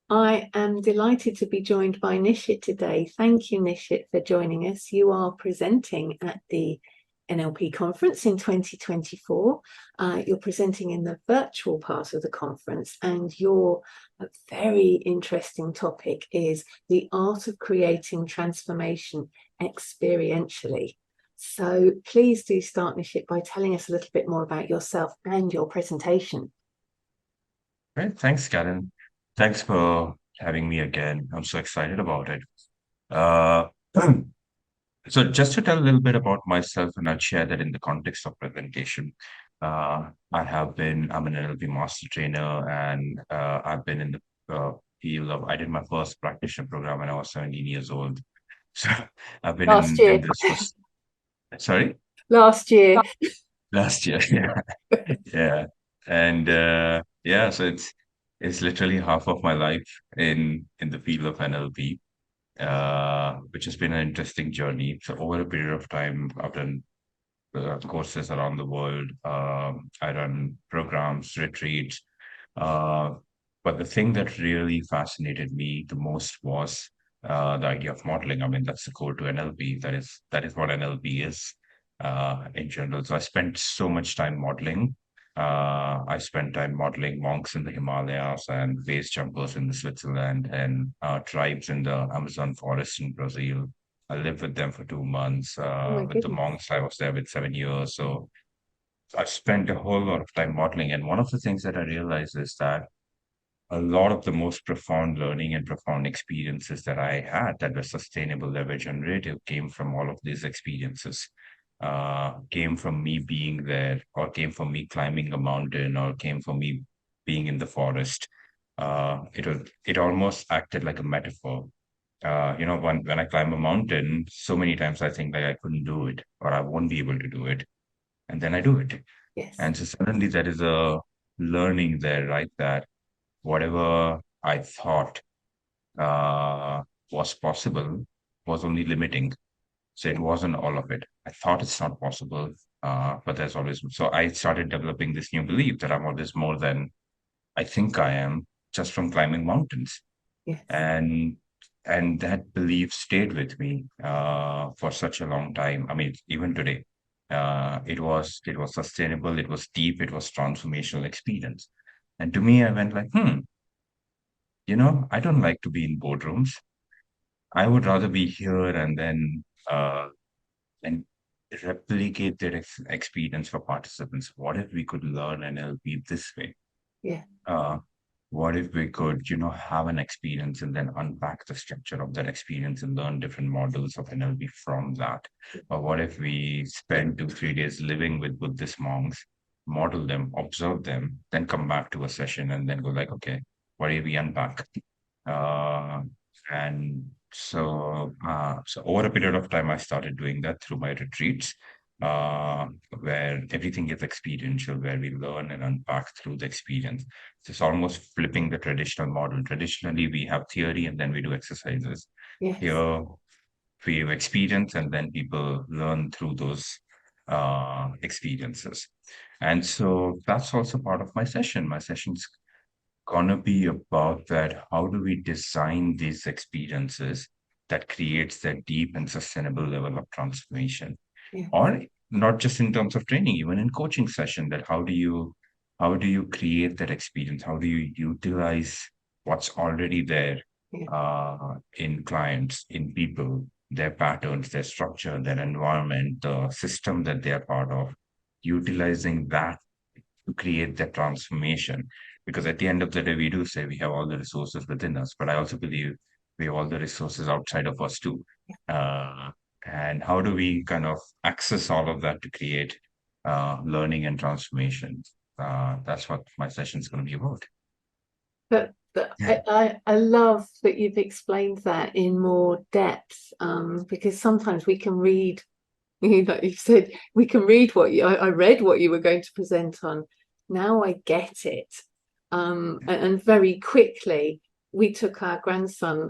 I am delighted to be joined by Nishith today. Thank you, Nishith, for joining us. You are presenting at the NLP conference in 2024. You're presenting in the virtual part of the conference, and your very interesting topic is the art of creating transformation experientially. So please do start, Nishith, by telling us a little bit more about yourself and your presentation. Great. Thanks, Karen. Thanks for having me again. I'm so excited about it. Uh, so just to tell a little bit about myself, and I'll share that in the context of presentation. I'm an NLP master trainer, and I've been in the field of, I did my first practitioner program when I was 17 years old. So I've been Last in year. this for, sorry, Last year. last year. Yeah. Yeah. And yeah, so it's literally half of my life in the field of NLP, which has been an interesting journey. So over a period of time, I've done courses around the world. I run programs, retreats. Uh, but the thing that really fascinated me the most was the idea of modeling. I mean, that's the core to NLP. That is what NLP is in general. So I spent so much time modeling. I spent time modeling monks in the Himalayas and base jumpers in the Switzerland and tribes in the Amazon forest in Brazil. I lived with them for 2 months. Oh my With the goodness. monks, I was there with 7 years. So I spent a whole lot of time modeling. And one of the things that I realized is that a lot of the most profound learning and profound experiences that I had that were sustainable, that were generative, came from all of these experiences. Came from me being there, or came from me climbing a mountain, or came from me being in the forest. It almost acted like a metaphor. When I climb a mountain, so many times I think like I couldn't do it or I won't be able to do it, and then I do it. Yes. And so suddenly there is a learning there, right? That whatever I thought uh, was possible was only limiting. So it Yeah. wasn't all of it. I thought it's not possible, but there's always. So I started developing this new belief that I'm always more than I think I am just from climbing mountains. Yes. And and that belief stayed with me for such a long time. I mean, even today, it was sustainable, it was deep, it was transformational experience. And to me, I went like, I don't like to be in boardrooms. I would rather be here uh, and replicate that experience for participants. What if we could learn NLP this way? Yeah. Uh, what if we could, have an experience and then unpack the structure of that experience and learn different models of NLP from that? Or what if we spend 2, 3 days living with Buddhist monks, model them, observe them, then come back to a session and then go like, okay, what do we unpack? Uh, and so over a period of time, I started doing that through my retreats, uh, where everything is experiential, where we learn and unpack through the experience. So it's almost flipping the traditional model. Traditionally, we have theory and then we do exercises. Yes. Here, we have experience and then people learn through those experiences. And so that's also part of my session. My session's gonna be about that. How do we design these experiences that creates that deep and sustainable level of transformation? Yeah. Or not just in terms of training, even in coaching session, that how do you create that experience? How do you utilize what's already there Yeah. in clients, in people, their patterns, their structure, their environment, the system that they are part of, utilizing that to create that transformation. Because at the end of the day, we do say we have all the resources within us, but I also believe we have all the resources outside of us too. Uh, and how do we kind of access all of that to create learning and transformation? That's what my session is going to be about. But Yeah. I love that you've explained that in more depth, because sometimes we can read, like you said, we can read I read what you were going to present on. Now I get it. And very quickly, we took our grandson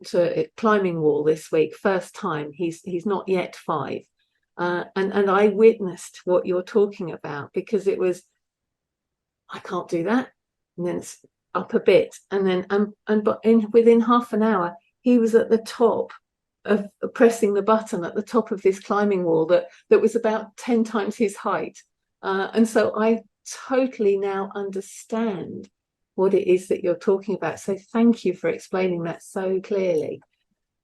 to a climbing wall this week. First time. He's not yet 5. And I witnessed what you're talking about, because it was, I can't do that. And then up a bit, and then but within half an hour he was at the top of pressing the button at the top of this climbing wall that was about 10 times his height. And so I totally now understand what it is that you're talking about. So thank you for explaining that so clearly.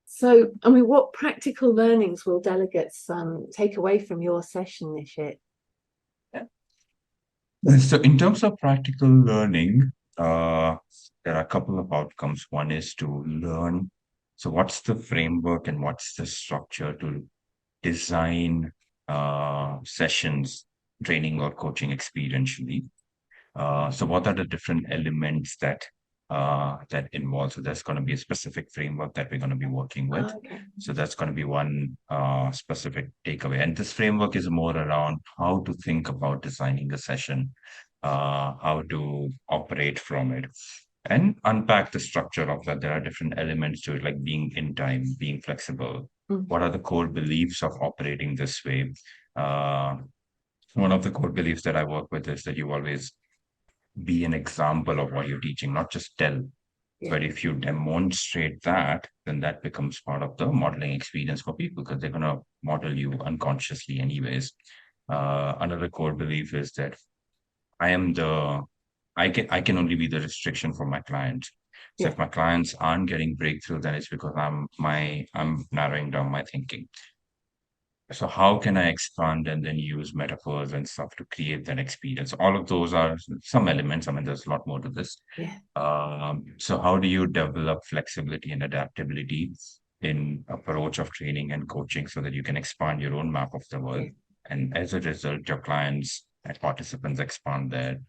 So, I mean, what practical learnings will delegates take away from your session, Nishith? So in terms of practical learning, there are a couple of outcomes. One is to learn. So what's the framework and what's the structure to design sessions, training or coaching experientially? So what are the different elements that involve? So there's going to be a specific framework that we're going to be working with. Okay. So that's going to be one specific takeaway. And this framework is more around how to think about designing a session, how to operate from it, and unpack the structure of that. There are different elements to it, like being in time, being flexible. What are the core beliefs of operating this way? One of the core beliefs that I work with is that you always be an example of what you're teaching, not just tell. Yeah. But if you demonstrate that, then that becomes part of the modeling experience for people because they're going to model you unconsciously anyways. Another core belief is that I can only be the restriction for my clients. So Yeah. if my clients aren't getting breakthrough, then it's because I'm narrowing down my thinking. So how can I expand and then use metaphors and stuff to create that experience? All of those are some elements. I mean, there's a lot more to this. Yeah. So how do you develop flexibility and adaptability in approach of training and coaching so that you can expand your own map of the world? Yeah. And as a result, your clients and participants expand there.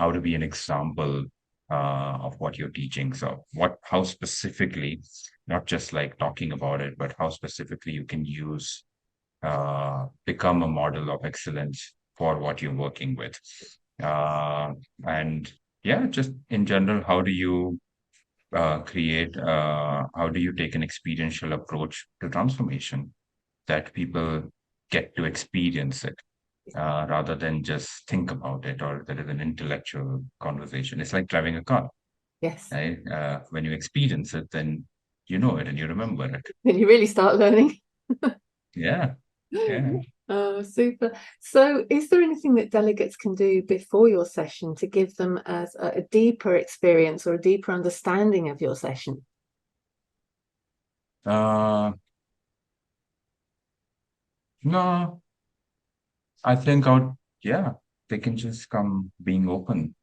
How to be an example of what you're teaching. So how specifically, not just like talking about it, but how specifically you can use become a model of excellence for what you're working with. And yeah, just in general, how do you how do you take an experiential approach to transformation that people get to experience it rather than just think about it or there is an intellectual conversation? It's like driving a car, Yes. right? When you experience it, then you know it and you remember it. Then you really start learning. Yeah. Yeah. Oh, super. So, is there anything that delegates can do before your session to give them as a deeper experience or a deeper understanding of your session? No, I think I would, yeah, they can just come being open,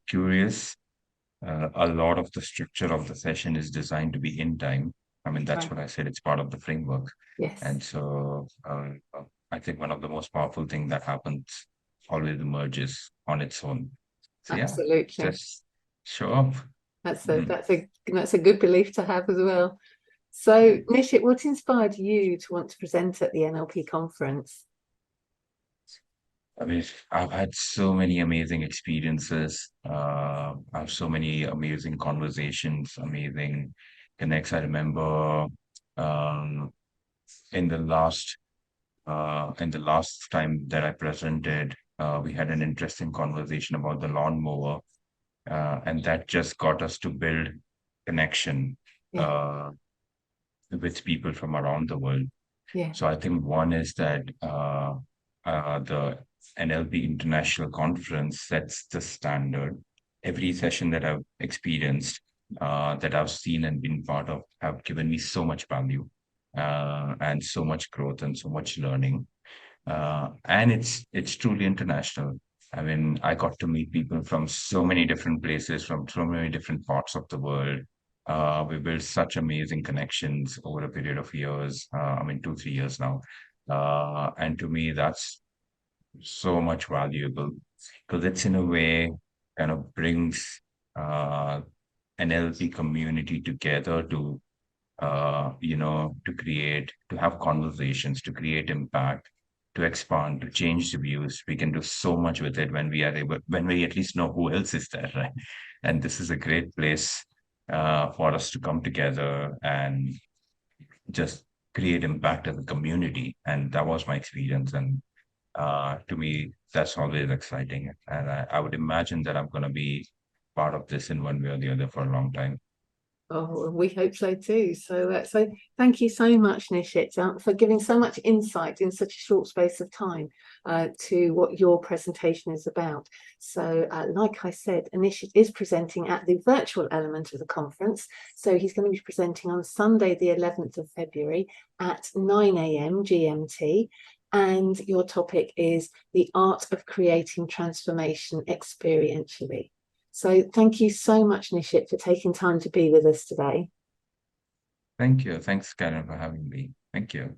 curious. A lot of the structure of the session is designed to be in time. I mean, that's Right. what I said. It's part of the framework. Yes. And so I think one of the most powerful thing that happens always emerges on its own. So yeah, Absolutely. just show up. That's a good belief to have as well. So, Nishith, what inspired you to want to present at the NLP conference? I mean, I've had so many amazing experiences. I have so many amazing conversations, amazing connects. I remember um, in the last time that I presented, we had an interesting conversation about the lawnmower, and that just got us to build connection Yeah. uh, with people from around the world. Yeah. So I think one is that the NLP International Conference sets the standard. Every session that I've experienced, that I've seen and been part of, have given me so much value and so much growth and so much learning. And it's truly international. I mean, I got to meet people from so many different places, from so many different parts of the world. We built such amazing connections over a period of years. I mean, 2, 3 years now. And to me, that's so much valuable because it's in a way kind of brings an LP community together to to have conversations, to create impact, to expand, to change the views. We can do so much with it when we are able, when we at least know who else is there, right? And this is a great place for us to come together and just create impact as a community. And that was my experience. And to me, that's always exciting. And I would imagine that I'm going to be part of this in one way or the other for a long time. Oh, we hope so too. So thank you so much, Nishith, for giving so much insight in such a short space of time to what your presentation is about. So, like I said, Nishith is presenting at the virtual element of the conference. So he's going to be presenting on Sunday, the 11th of February at 9 a.m. GMT. And your topic is the art of creating transformation experientially. So thank you so much, Nishith, for taking time to be with us today. Thank you. Thanks, Karen, for having me. Thank you.